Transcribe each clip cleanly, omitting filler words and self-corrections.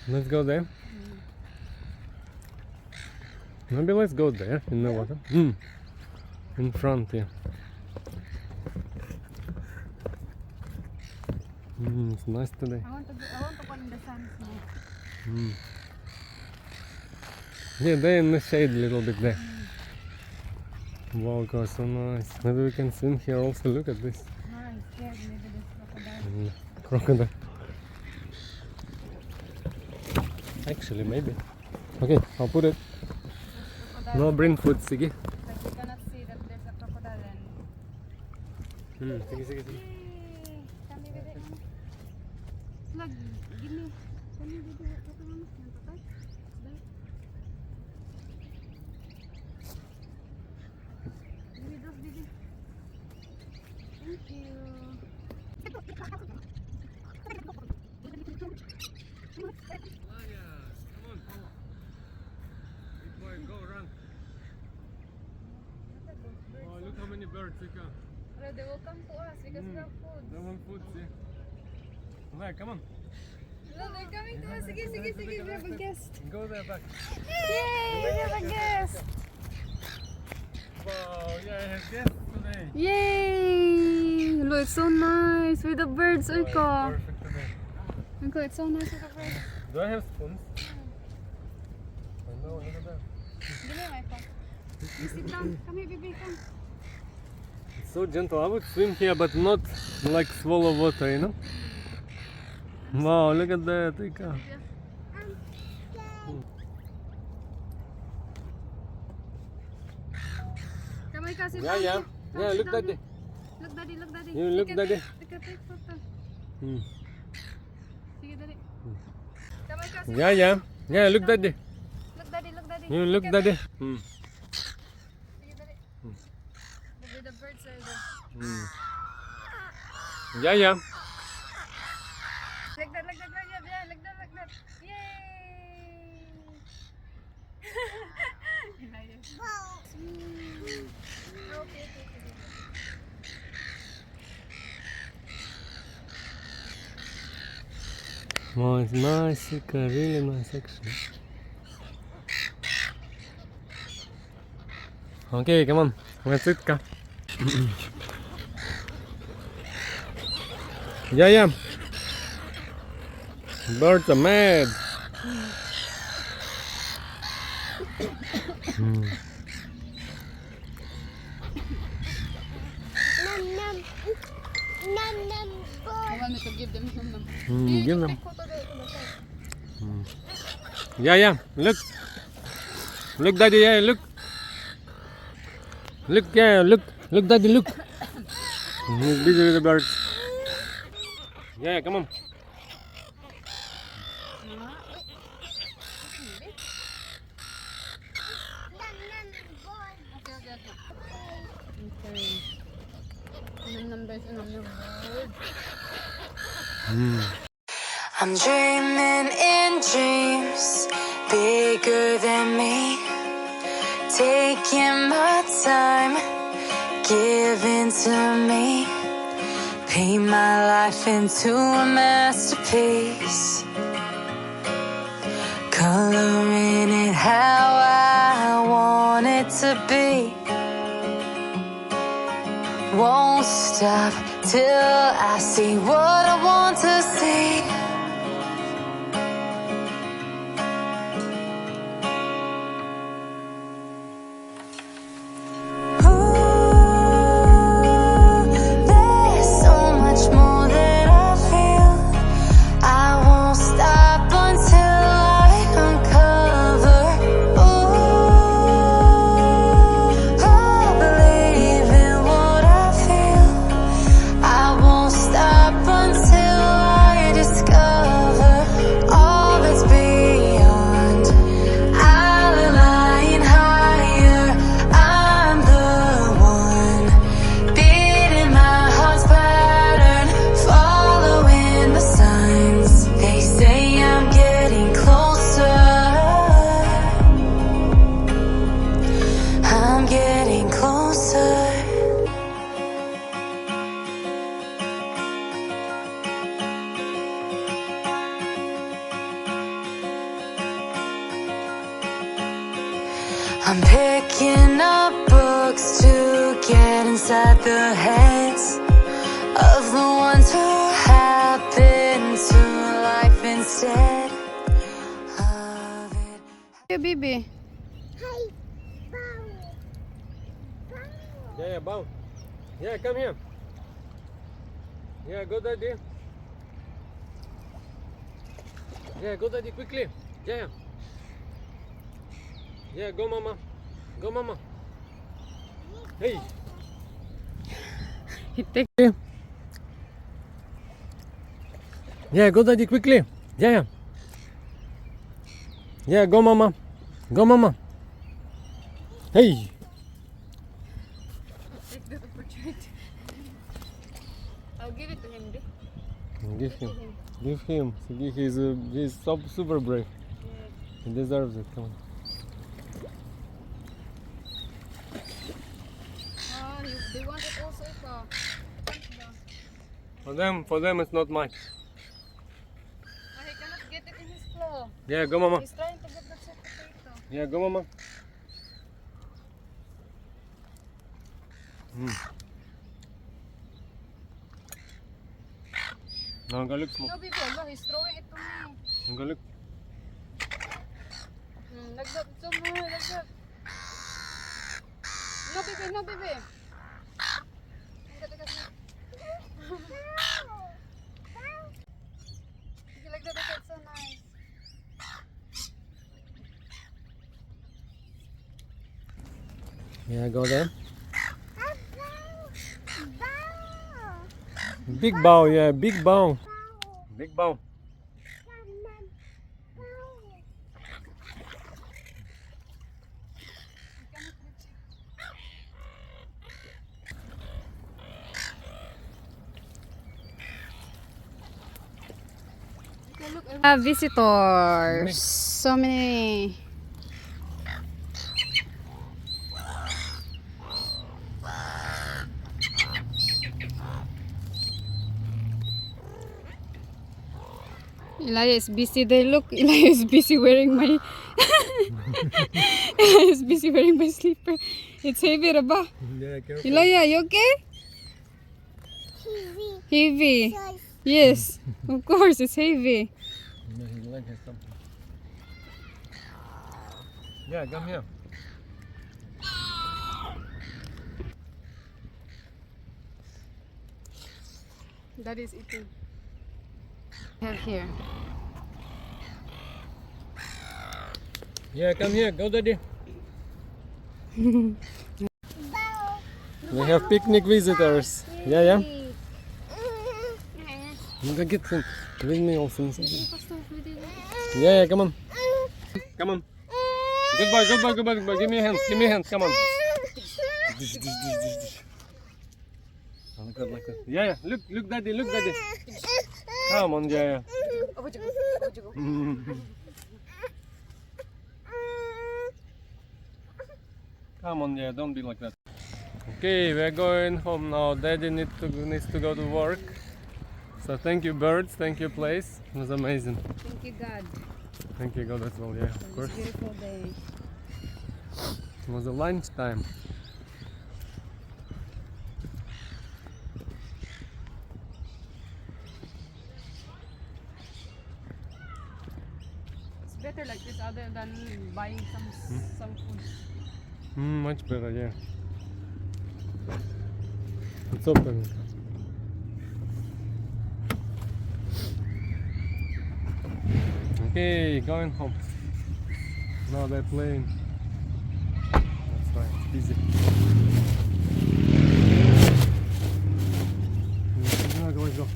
Let's go there. Maybe let's go there in the water. In front, yeah. It's nice today. I want to go in the sun. Yeah, they're in the shade a little bit there. Wow, God, so nice. Maybe we can swim here also. Look at this. No, I'm scared. Maybe there's Crocodile. crocodile. Actually, maybe. Okay, I'll put it. Crocodile. No bring food, sige. Like we cannot see that there's a crocodile and... Sige, sige, sige. Yay! Come here, baby. Look, give me. Can you do that? Give me those, baby. Thank you. Look how many birds we got. Well, they will come to us because we have food. They want food, see? There, come on. No, they're coming to us. Sige, sige, sige. We have a guest. Go there back. Yay! We have a guest. Wow, yeah, I have guests today. Yay! Look, it's so nice with the birds. Oh, Oiko. perfect today. Oiko, it's so nice with the birds. Do I have spoons? I know, look at that. Give me my phone. You sit down. Come here, baby. Come. It's so gentle. I would swim here, but not like swallow water, you know? Wow, look at that, Ika. Come here, sit Yeah, down. yeah. Come, Yeah, sit look, down Daddy. here. Look, Daddy. Look, Daddy. You look, Daddy. Look at it. Photo. Hmm. Sige, Daddy. Come here, sit Yeah, yeah. Yeah, look, Daddy. Look, Daddy. Look, Daddy. You look, at Daddy. it. Sige, Daddy. Maybe the birds are there. Yeah, yeah. Like that, like that, like that, yeah, like that, like that. Yay! Okay. Wow, it's nice, Ika. Really nice, actually. Okay, come on. Let's eat, Ika. Yeah, yeah. Birds are mad. I want me to give them some. Give them. Yeah, yeah. Look. Look, Daddy. Yeah, look. Look, yeah, look. Look, Daddy, look. He's busy with the birds. Yeah, come on. I'm dreaming in dreams bigger than me, taking my time, giving to me, paint my life into a masterpiece, coloring it how I want it to be. Won't stop till I see what I want to see. Until I'm picking up books to get inside the heads of the ones who happen to life instead of it. Hey, baby. Yeah, bow. Yeah, come here. Yeah, go daddy. Yeah, go daddy quickly. Yeah. Yeah, go mama. Go mama. Hey. He take. Yeah, go daddy quickly. Yeah. Yeah, go mama. Go mama. Hey. Take that opportunity. I'll give it to him. Give him. Give him. He's super brave. He deserves it. Come on. Oh, they want it also. For them, it's not mine. Oh, he cannot get it in his claw. Yeah, go mama. He's trying to get the sweet potato. Yeah, go mama. Now go look, smoke. No, baby, no, he's throwing it to me. Now go look. Like that, so more, like that. No, baby, no, baby. Like that, that's so nice. Yeah, go there. Big bow, yeah, big bow. Big bow. Visitors. So many. Elijah is busy there. Look, Elijah is busy wearing my. Elijah is busy wearing my slipper. It's heavy, Raba. Yeah, careful. Elijah, you okay? Heavy. Yes, of course, it's heavy. Yeah, his leg has something. Yeah, come here. That is eating. Have here. Yeah, come here, go daddy. We have picnic visitors. Yeah. You can get some with me also. Yeah, come on. Come on. Goodbye. Give me a hand. Come on. Like that. Yeah. Look, daddy. Come on, yeah. Come on, yeah. Don't be like that. Okay, we're going home now. Daddy needs to go to work. So thank you, birds. Thank you, place. It was amazing. Thank you, God. Thank you, God, as well. Yeah, of course. Beautiful day. It was a lunchtime. It's better like this other than buying some food. Much better, yeah. It's open. Okay, going home. Now they're playing. That's right, it's busy. Let's go.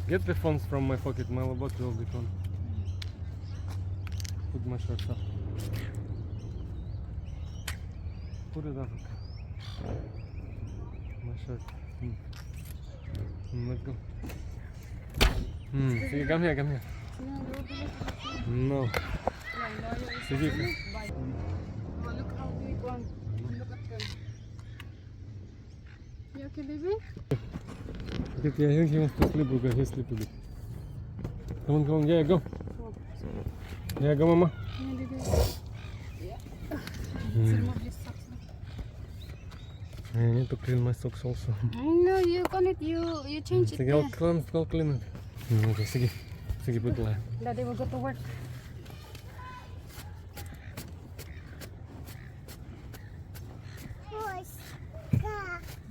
Get the phones from my pocket. My robot will be gone. Put my shorts up. Put it up. My shirt. Let's go. See, come here. No. Sige. Look how big one. Look at them. You okay, baby? I think he wants to sleep because he's sleeping. Come on, yeah, go. Yeah, go, Mama. Yeah, baby. Yeah. Let's remove this socks. I need to clean my socks also. No, you connect. You change it. Sige, Yeah. I'll clean it. Okay, sige. Sige, put lang. Daddy will go to work.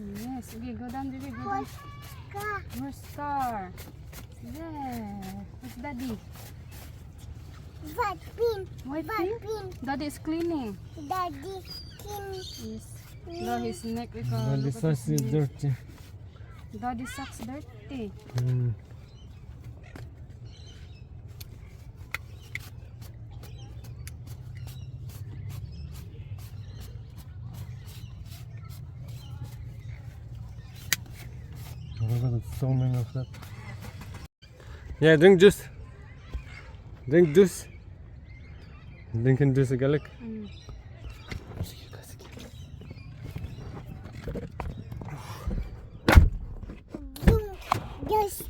Yes, okay, go down, baby, go down. Where's car? There. Where's daddy? White pin. White White pin? pin. Daddy is cleaning. Daddy pin. Yes. No, his neck is But this socks is dirty. Daddy socks dirty. Mm. Oh my god, there's so many of that. Yeah, drink juice. Drink juice. Drinking juice garlic. Mm. Yes.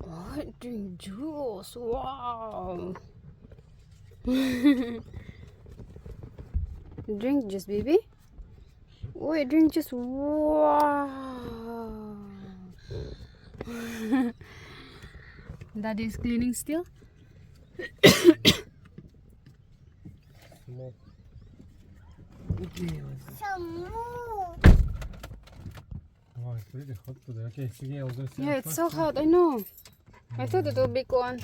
Oh, drink juice. Wow. Drink juice, baby. Wait, drink juice. Wow. Daddy is cleaning still. Some more. Oh, it's really hot today. Okay, sige, I'll go see. Yeah, it's so hot. I know. I thought it would be gone.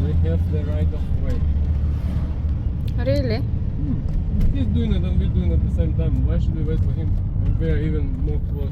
We have the right of way. Really? He's doing it and we're doing it at the same time. Why should we wait for him? And we're even more close